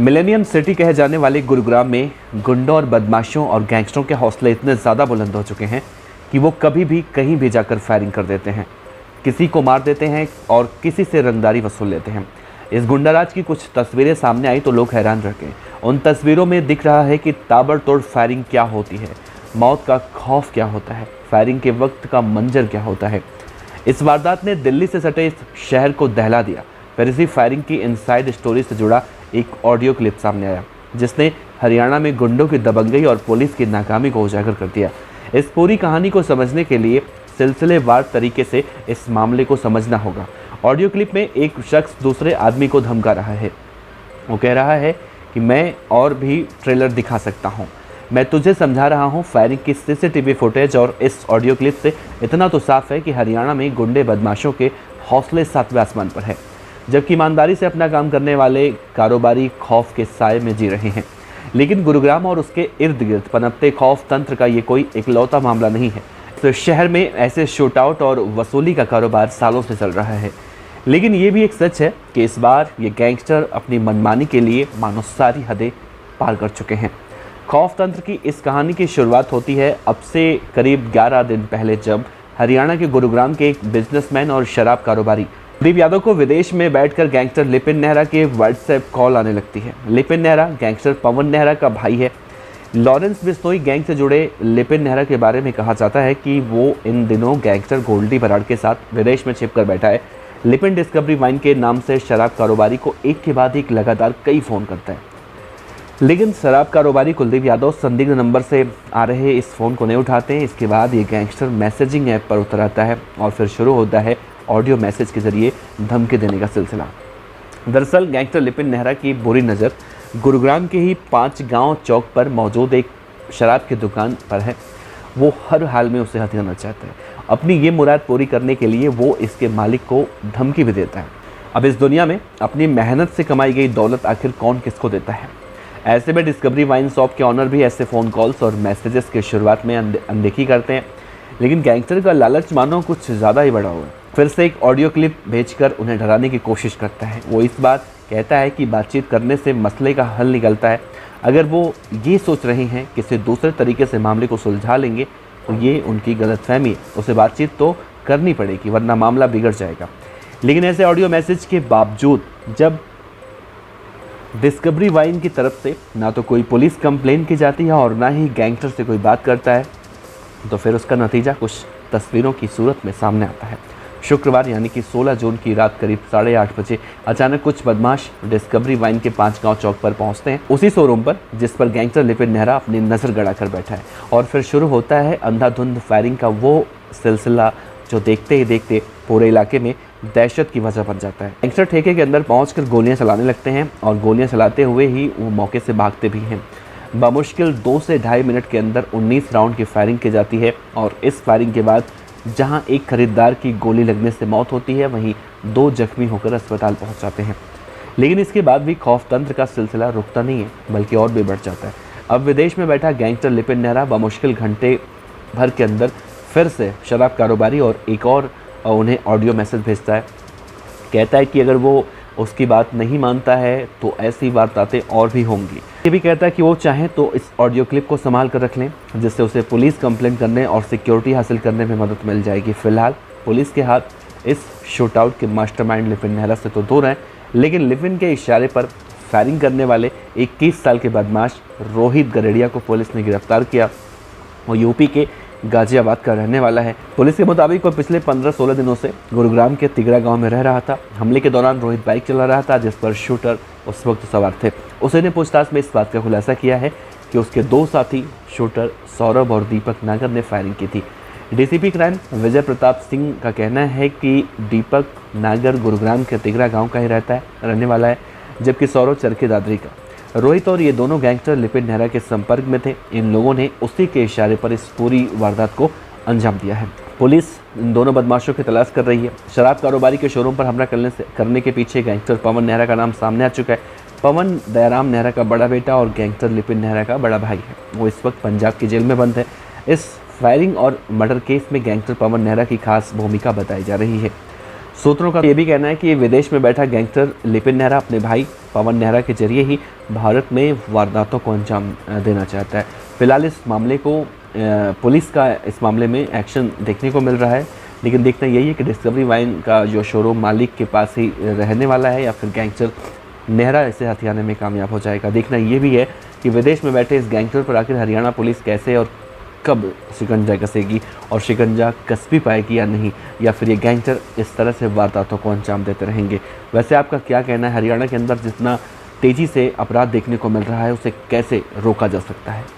Millennium city कहे जाने वाले गुरुग्राम में गुंडों और बदमाशों और गैंगस्टरों के हौसले इतने ज़्यादा बुलंद हो चुके हैं कि वो कभी भी कहीं भी जाकर फायरिंग कर देते हैं, किसी को मार देते हैं और किसी से रंगदारी वसूल लेते हैं। इस गुंडाराज की कुछ तस्वीरें सामने आई तो लोग हैरान रह गए। उन तस्वीरों में दिख रहा है कि ताबड़तोड़ फायरिंग क्या होती है, मौत का खौफ क्या होता है, फायरिंग के वक्त का मंजर क्या होता है। इस वारदात ने दिल्ली से सटे इस शहर को दहला दिया। फिर इसी फायरिंग की इनसाइड स्टोरी से जुड़ा एक ऑडियो क्लिप सामने आया जिसने हरियाणा में गुंडों की दबंगई और पुलिस की नाकामी को उजागर कर दिया। इस पूरी कहानी को समझने के लिए सिलसिलेवार तरीके से इस मामले को समझना होगा। ऑडियो क्लिप में एक शख्स दूसरे आदमी को धमका रहा है। वो कह रहा है कि मैं और भी ट्रेलर दिखा सकता हूँ, मैं तुझे समझा रहा हूँ। फायरिंग की सीसीटीवी फुटेज और इस ऑडियो क्लिप से इतना तो साफ है कि हरियाणा में गुंडे बदमाशों के हौसले सातवें आसमान पर है, जबकि ईमानदारी से अपना काम करने वाले कारोबारी खौफ के साए में जी रहे हैं। लेकिन गुरुग्राम और उसके इर्द गिर्द पनपते खौफ तंत्र का ये कोई इकलौता मामला नहीं है। तो शहर में ऐसे शूटआउट और वसूली का कारोबार सालों से चल रहा है। लेकिन ये भी एक सच है कि इस बार ये गैंगस्टर अपनी मनमानी के लिए मानो सारी हदें पार कर चुके हैं। खौफ तंत्र की इस कहानी की शुरुआत होती है अब से करीब 11 दिन पहले, जब हरियाणा के गुरुग्राम के एक बिजनेसमैन और शराब कारोबारी कुलदीप यादव को विदेश में बैठकर गैंगस्टर लिपिन नेहरा के व्हाट्सएप कॉल आने लगती है। लिपिन नेहरा गैंगस्टर पवन नेहरा का भाई है। लॉरेंस बिश्नोई गैंग से जुड़े लिपिन नेहरा के बारे में कहा जाता है कि वो इन दिनों गैंगस्टर गोल्डी बराड़ के साथ विदेश में छिपकर बैठा है। लिपिन डिस्कवरी वाइन के नाम से शराब कारोबारी को एक के बाद एक लगातार कई फ़ोन करता है, लेकिन शराब कारोबारी कुलदीप यादव संदिग्ध नंबर से आ रहे इस फ़ोन को नहीं उठाते हैं। इसके बाद ये गैंगस्टर मैसेजिंग ऐप पर उतर आता है और फिर शुरू होता है ऑडियो मैसेज के जरिए धमकी देने का सिलसिला। दरअसल गैंगस्टर लिपिन नेहरा की बुरी नज़र गुरुग्राम के ही 5 गांव चौक पर मौजूद एक शराब की दुकान पर है। वो हर हाल में उसे हथियाना चाहता है। अपनी ये मुराद पूरी करने के लिए वो इसके मालिक को धमकी भी देता है। अब इस दुनिया में अपनी मेहनत से कमाई गई दौलत आखिर कौन किसको देता है? ऐसे में डिस्कवरी वाइन शॉप के ऑनर भी ऐसे फ़ोन कॉल्स और मैसेजेस के शुरुआत में अनदेखी करते हैं। लेकिन गैंगस्टर का लालच मानो कुछ ज़्यादा ही बड़ा हुआ है। फिर से एक ऑडियो क्लिप भेजकर उन्हें डराने की कोशिश करता है। वो इस बार कहता है कि बातचीत करने से मसले का हल निकलता है। अगर वो ये सोच रहे हैं कि किसी दूसरे तरीके से मामले को सुलझा लेंगे तो ये उनकी गलतफहमी है। उसे बातचीत तो करनी पड़ेगी वरना मामला बिगड़ जाएगा। लेकिन ऐसे ऑडियो मैसेज के बावजूद जब डिस्कवरी वाइन की तरफ से ना तो कोई पुलिस कंप्लेन की जाती है और ना ही गैंगस्टर से कोई बात करता है, तो फिर उसका नतीजा कुछ तस्वीरों की सूरत में सामने आता है। शुक्रवार यानी कि 16 जून की रात करीब 8:30 बजे अचानक कुछ बदमाश डिस्कवरी वाइन के 5 गांव चौक पर पहुंचते हैं, उसी शोरूम पर जिस पर गैंगस्टर लिपिन नेहरा अपनी नज़र गड़ाकर बैठा है। और फिर शुरू होता है अंधाधुंध फायरिंग का वो सिलसिला जो देखते ही देखते पूरे इलाके में दहशत की वजह बन जाता है। गैंगस्टर ठेके के अंदर पहुंचकर गोलियां चलाने लगते हैं और गोलियां चलाते हुए ही वो मौके से भागते भी हैं। बमुश्किल 2 से ढाई मिनट के अंदर 19 राउंड की फायरिंग की जाती है और इस फायरिंग के बाद जहां एक खरीदार की गोली लगने से मौत होती है, वहीं 2 जख्मी होकर अस्पताल पहुंच जाते हैं। लेकिन इसके बाद भी खौफ तंत्र का सिलसिला रुकता नहीं है, बल्कि और भी बढ़ जाता है। अब विदेश में बैठा गैंगस्टर लिपिन नेहरा बमुश्किल घंटे भर के अंदर फिर से शराब कारोबारी और एक और उन्हें ऑडियो मैसेज भेजता है। कहता है कि अगर वो उसकी बात नहीं मानता है तो ऐसी वारदातें और भी होंगी। ये भी कहता है कि वो चाहे तो इस ऑडियो क्लिप को संभाल कर रख लें, जिससे उसे पुलिस कंप्लेंट करने और सिक्योरिटी हासिल करने में मदद मिल जाएगी। फिलहाल पुलिस के हाथ इस शूटआउट के मास्टरमाइंड लिपिन नेहरा से तो दूर हैं, लेकिन लिपिन के इशारे पर फायरिंग करने वाले 21 साल के बदमाश रोहित गरेड़िया को पुलिस ने गिरफ्तार किया। वो यूपी के गाजियाबाद का रहने वाला है। पुलिस के मुताबिक वो पिछले 15-16 दिनों से गुरुग्राम के तिगरा गांव में रह रहा था। हमले के दौरान रोहित बाइक चला रहा था जिस पर शूटर उस वक्त सवार थे। उसने पूछताछ में इस बात का खुलासा किया है कि उसके 2 साथी शूटर सौरभ और दीपक नागर ने फायरिंग की थी। डीसीपी क्राइम विजय प्रताप सिंह का कहना है कि दीपक नागर गुरुग्राम के तिगरा गाँव का ही रहने वाला है, जबकि सौरभ चरखे दादरी का। रोहित और ये दोनों गैंगस्टर लिपिन नेहरा के संपर्क में थे। इन लोगों ने उसी के इशारे पर इस पूरी वारदात को अंजाम दिया है। पुलिस इन दोनों बदमाशों की तलाश कर रही है। शराब कारोबारी के शोरूम पर हमला करने के पीछे गैंगस्टर पवन नेहरा का नाम सामने आ चुका है। पवन दयाराम नेहरा का बड़ा बेटा और गैंगस्टर लिपिन नेहरा का बड़ा भाई है। वो इस वक्त पंजाब की जेल में बंद है। इस फायरिंग और मर्डर केस में गैंगस्टर पवन नेहरा की खास भूमिका बताई जा रही है। सूत्रों का ये भी कहना है कि विदेश में बैठा गैंगस्टर लिपिन नेहरा अपने भाई पवन नेहरा के जरिए ही भारत में वारदातों को अंजाम देना चाहता है। फिलहाल इस मामले को पुलिस का इस मामले में एक्शन देखने को मिल रहा है, लेकिन देखना यही है कि डिस्कवरी वाइन का जो शोरूम मालिक के पास ही रहने वाला है या फिर गैंगस्टर नेहरा इसे हथियाने में कामयाब हो जाएगा। देखना ये भी है कि विदेश में बैठे इस गैंगस्टर पर आखिर हरियाणा पुलिस कैसे और कब शिकंजा कसेगी और शिकंजा कस भी पाएगी या नहीं, या फिर ये गैंगस्टर इस तरह से वारदातों को अंजाम देते रहेंगे। वैसे आपका क्या कहना है, हरियाणा के अंदर जितना तेज़ी से अपराध देखने को मिल रहा है उसे कैसे रोका जा सकता है?